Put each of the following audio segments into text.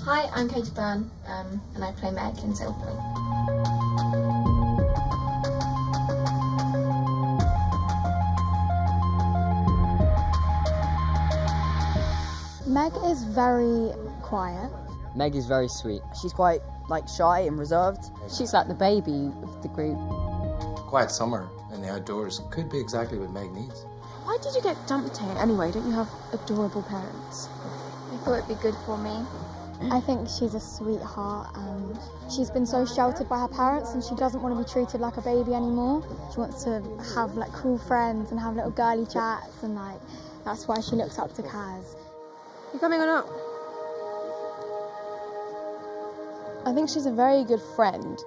Hi, I'm Katie Byrne, and I play Meg in Silverpoint. Meg is very quiet. Meg is very sweet. She's quite shy and reserved. She's like the baby of the group. Quiet summer in the outdoors could be exactly what Meg needs. Why did you get dumped here anyway? Don't you have adorable parents? I thought it'd be good for me. I think she's a sweetheart and she's been so sheltered by her parents and she doesn't want to be treated like a baby anymore. She wants to have cool friends and have little girly chats and that's why she looks up to Kaz. You coming or not? I think she's a very good friend,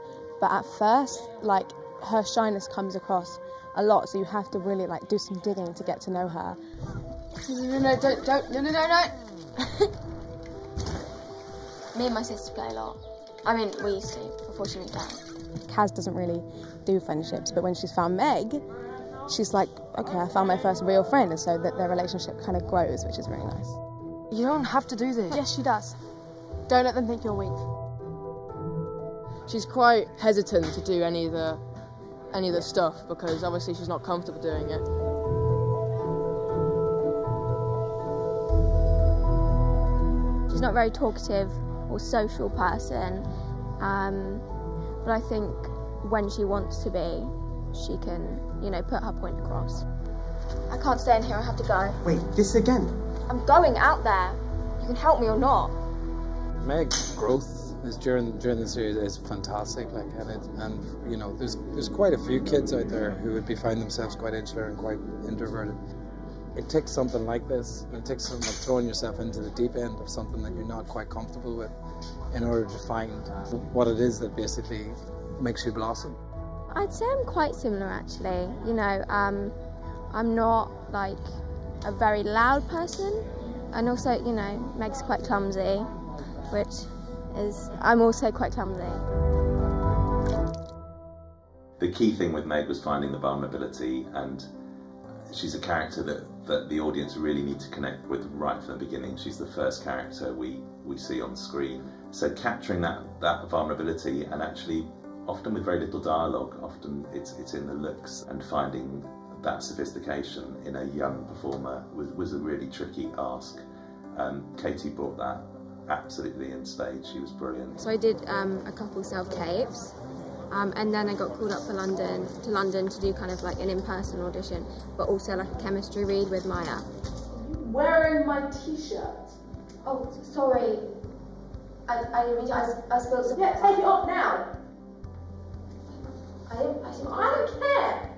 but at first, her shyness comes across a lot, so you have to really do some digging to get to know her. No, don't, no. Me and my sister play a lot. I mean, we used to, before she moved out. Kaz doesn't really do friendships, but when she's found Meg, she's like, okay, I found my first real friend, and so that their relationship kind of grows, which is really nice. You don't have to do this. Yes, she does. Don't let them think you're weak. She's quite hesitant to do any of the stuff because obviously she's not comfortable doing it. She's not a very talkative or social person, but I think when she wants to be, she can, put her point across. I can't stay in here, I have to go. Wait, this again? I'm going out there. You can help me or not. Meg's growth is during the series is fantastic, and there's quite a few kids out there who would find themselves quite insular and quite introverted. It takes something like this, and it takes something like throwing yourself into the deep end of something that you're not quite comfortable with in order to find what it is that basically makes you blossom. I'd say I'm quite similar actually. I'm not a very loud person, and also, Meg's quite clumsy, which is, I'm also quite clumsy. The key thing with Meg was finding the vulnerability, and she's a character that the audience really need to connect with right from the beginning. She's the first character we see on screen. So capturing that vulnerability, and actually often with very little dialogue, often it's in the looks, and finding that sophistication in a young performer was a really tricky ask. Katie brought that absolutely in stage. She was brilliant. So I did a couple self-tapes, and then I got called up to London to do kind of an in-person audition, but also a chemistry read with Maya. Wearing my t-shirt. Oh, sorry. I didn't mean to, I spilled some. Yeah, take it off now. I don't care.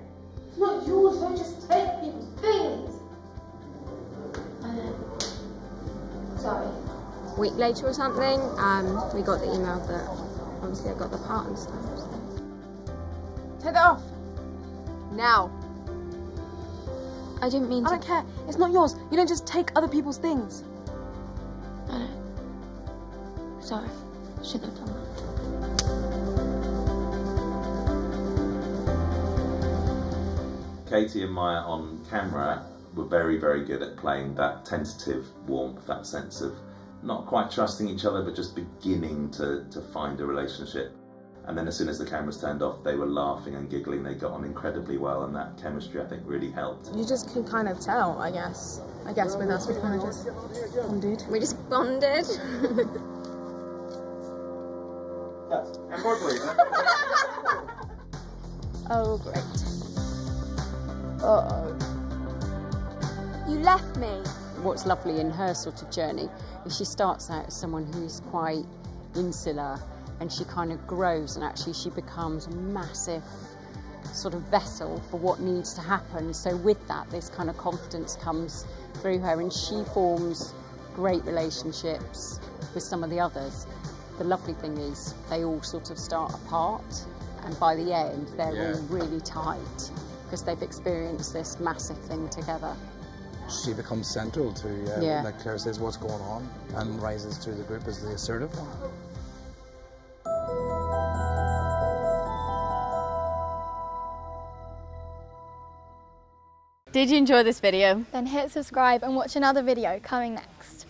It's not yours, don't just take people's things. I know. Sorry. A week later or something, we got the email that obviously I got the part and stuff. So. Take that off. Now. I didn't mean to. I don't care. It's not yours. You don't just take other people's things. I know. Sorry. Shouldn't have done that. Katie and Maya on camera were very, very good at playing that tentative warmth, that sense of not quite trusting each other, but just beginning to find a relationship. And then as soon as the cameras turned off, they were laughing and giggling. They got on incredibly well, and that chemistry, I think, really helped. You just can kind of tell, I guess. With us, we kind of just bonded. We just bonded. Yes, and more please. Oh, great. Uh-oh. You left me. What's lovely in her sort of journey is she starts out as someone who's quite insular, and she kind of grows, and actually she becomes a massive sort of vessel for what needs to happen. So with that, this kind of confidence comes through her, and she forms great relationships with some of the others. The lovely thing is they all sort of start apart, and by the end they're all really tight because they've experienced this massive thing together. She becomes central to, like Claire says, what's going on, and rises through the group as the assertive one. Did you enjoy this video? Then hit subscribe and watch another video coming next.